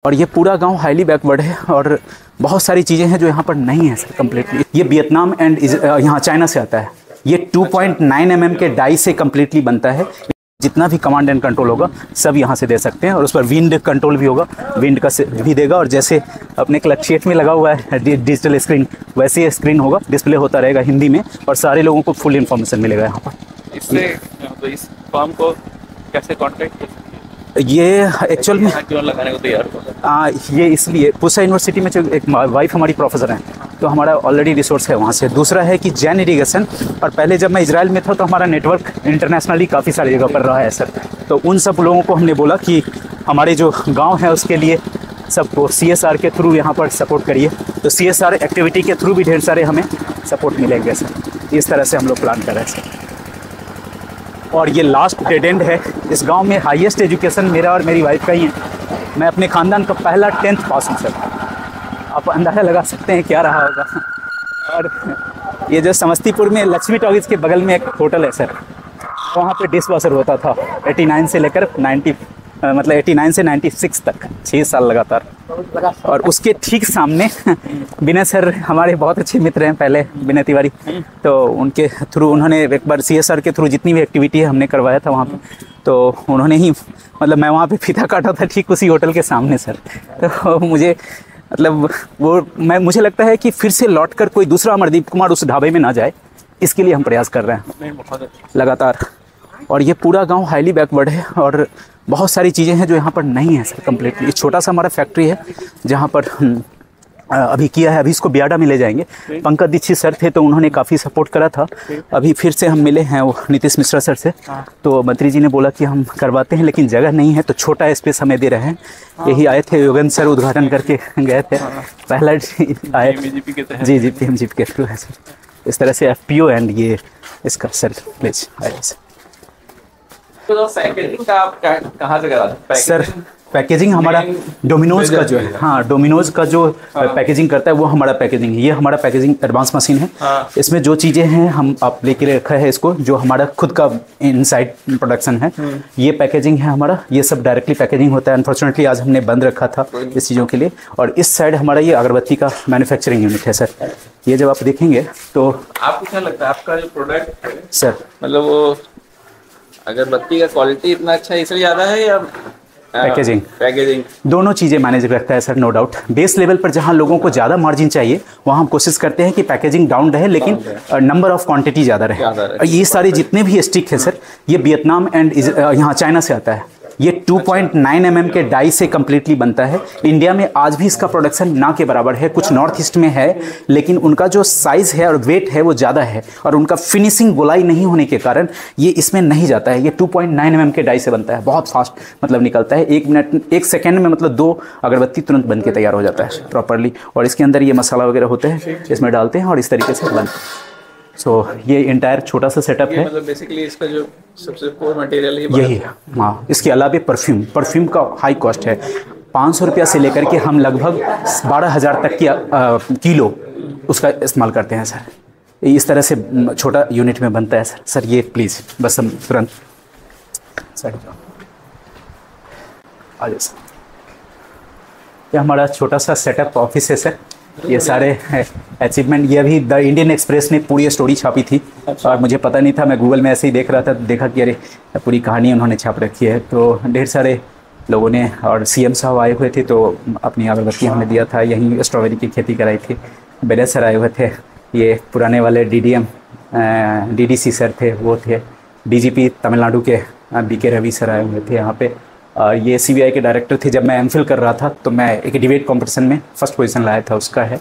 और ये पूरा गांव हाईली बैकवर्ड है और बहुत सारी चीज़ें हैं जो यहाँ पर नहीं है सर कम्प्लीटली। ये वियतनाम एंड यहाँ चाइना से आता है। ये 2.9 mm के डाई से कम्प्लीटली बनता है। जितना भी कमांड एंड कंट्रोल होगा सब यहाँ से दे सकते हैं और उस पर विंड कंट्रोल भी होगा, विंड का भी देगा। और जैसे अपने क्लचेट में लगा हुआ है डिजिटल स्क्रीन, वैसे ही स्क्रीन होगा, डिस्प्ले होता रहेगा हिंदी में और सारे लोगों को फुल इन्फॉर्मेशन मिलेगा यहाँ पर। इससे तो इस फॉर्म को कैसे कॉन्टेक्ट ये एक्चुअल में लगाने को तैयार ये इसलिए पूसा यूनिवर्सिटी में जो एक वाइफ हमारी प्रोफेसर हैं तो हमारा ऑलरेडी रिसोर्स है वहाँ से। दूसरा है कि जैन इरीगेशन, और पहले जब मैं इजराइल में था तो हमारा नेटवर्क इंटरनेशनली काफ़ी सारी जगह पर रहा है सर। तो उन सब लोगों को हमने बोला कि हमारे जो गांव है उसके लिए सबको CSR के थ्रू यहाँ पर सपोर्ट करिए। तो CSR एक्टिविटी के थ्रू भी ढेर सारे हमें सपोर्ट मिलेंगे सर। इस तरह से हम लोग प्लान कर रहे हैं सर। और ये लास्ट डेड एंड है। इस गांव में हाईएस्ट एजुकेशन मेरा और मेरी वाइफ का ही है। मैं अपने ख़ानदान का पहला 10th पास हूँ सर। आप अंदाज़ा लगा सकते हैं क्या रहा होगा। और ये जो समस्तीपुर में लक्ष्मी टॉकीज के बगल में एक होटल है सर, वहाँ पे डिश वॉशर होता था 89 से लेकर 89 से 96 तक, 6 साल लगातार। और उसके ठीक सामने विनय सर हमारे बहुत अच्छे मित्र हैं पहले, विनय तिवारी, तो उनके थ्रू उन्होंने एक बार CSR के थ्रू जितनी भी एक्टिविटी है हमने करवाया था वहाँ पे, तो उन्होंने ही मतलब मैं वहाँ पे फीता काटा था ठीक उसी होटल के सामने सर। तो मुझे मतलब मुझे लगता है कि फिर से लौट कर कोई दूसरा अमरदीप कुमार उस ढाबे में ना जाए, इसके लिए हम प्रयास कर रहे हैं लगातार। और ये पूरा गांव हाईली बैकवर्ड है और बहुत सारी चीज़ें हैं जो यहाँ पर नहीं है सर कम्प्लीटली। ये छोटा सा हमारा फैक्ट्री है जहाँ पर अभी किया है, अभी इसको बियाडा में ले जाएंगे। पंकज दीक्षित सर थे तो उन्होंने काफ़ी सपोर्ट करा था। अभी फिर से हम मिले हैं वो नीतीश मिश्रा सर से, तो मंत्री जी ने बोला कि हम करवाते हैं लेकिन जगह नहीं है तो छोटा स्पेस हमें दे रहे हैं। यही आए थे, योगेंद्र सर उद्घाटन करके गए थे पहला आए जी PMGP के थ्रू है सर। इस तरह से FPO एंड ये इसका सर प्लीज आए सर। तो पैकेजिंग का आप कहाँ से करा सर? पैकेजिंग हमारा डोमिनोज का जो है, हाँ डोमिनोज का जो पैकेजिंग करता है वो हमारा पैकेजिंग है। ये हमारा पैकेजिंग एडवांस मशीन है। इसमें जो चीज़ें हैं हम आप लेके रखा है इसको, जो हमारा खुद का इनसाइड प्रोडक्शन है ये पैकेजिंग है हमारा। ये सब डायरेक्टली पैकेजिंग होता है। अनफॉर्चुनेटली आज हमने बंद रखा था इस चीज़ों के लिए। और इस साइड हमारा ये अगरबत्ती का मैन्युफैक्चरिंग यूनिट है सर। ये जब आप देखेंगे तो आपको क्या लगता है आपका जो प्रोडक्ट है सर, मतलब वो अगरबत्ती का क्वालिटी इतना अच्छा इसलिए ज़्यादा है या पैकेजिंग दोनों चीज़ें मैनेज रखता है sir, no doubt. Base level पर जहां लोगों को ज़्यादा मार्जिन चाहिए वहां हम कोशिश करते हैं कि पैकेजिंग डाउन रहे लेकिन नंबर ऑफ क्वांटिटी ज़्यादा रहे। ये सारे जितने भी स्टिक है सर ये वियतनाम एंड यहाँ चाइना से आता है। ये 2.9 mm के डाई से कम्प्लीटली बनता है। इंडिया में आज भी इसका प्रोडक्शन ना के बराबर है, कुछ नॉर्थ ईस्ट में है लेकिन उनका जो साइज़ है और वेट है वो ज़्यादा है और उनका फिनिशिंग गोलाई नहीं होने के कारण ये इसमें नहीं जाता है। ये 2.9 mm के डाई से बनता है, बहुत फास्ट मतलब निकलता है। 1 मिनट 1 सेकेंड में मतलब 2 अगरबत्ती तुरंत बन के तैयार हो जाता है प्रॉपरली। और इसके अंदर ये मसाला वगैरह होते हैं, इसमें डालते हैं और इस तरीके से बनता है। सो ये इंटायर छोटा सा सेटअप है। मतलब बेसिकली इसका जो सबसे कोर मटेरियल यही है। हाँ, इसके अलावा परफ्यूम का हाई कॉस्ट है। 500 रुपया से लेकर के हम लगभग 12,000 तक की किलो उसका इस्तेमाल करते हैं सर। इस तरह से छोटा यूनिट में बनता है सर। सर ये प्लीज़ बस हम तुरंत सर आ जाए सर। ये हमारा छोटा सा सेटअप ऑफिस है सर। ये सारे अचीवमेंट, ये अभी द इंडियन एक्सप्रेस ने पूरी स्टोरी छापी थी और मुझे पता नहीं था, मैं गूगल में ऐसे ही देख रहा था, देखा कि अरे पूरी कहानी उन्होंने छाप रखी है। तो ढेर सारे लोगों ने, और CM साहब आए हुए थे तो अपनी अगरबत्ती हमने दिया था, यहीं स्ट्रॉबेरी की खेती कराई थी। बेला सर आए हुए थे, ये पुराने वाले DDC सर थे, वो थे DGP तमिलनाडु के BK रवि सर आए हुए थे यहाँ पे। ये CBI के डायरेक्टर थे। जब मैं MPhil कर रहा था तो मैं एक डिबेट कॉम्पिटिशन में फर्स्ट पोजीशन लाया था, उसका है।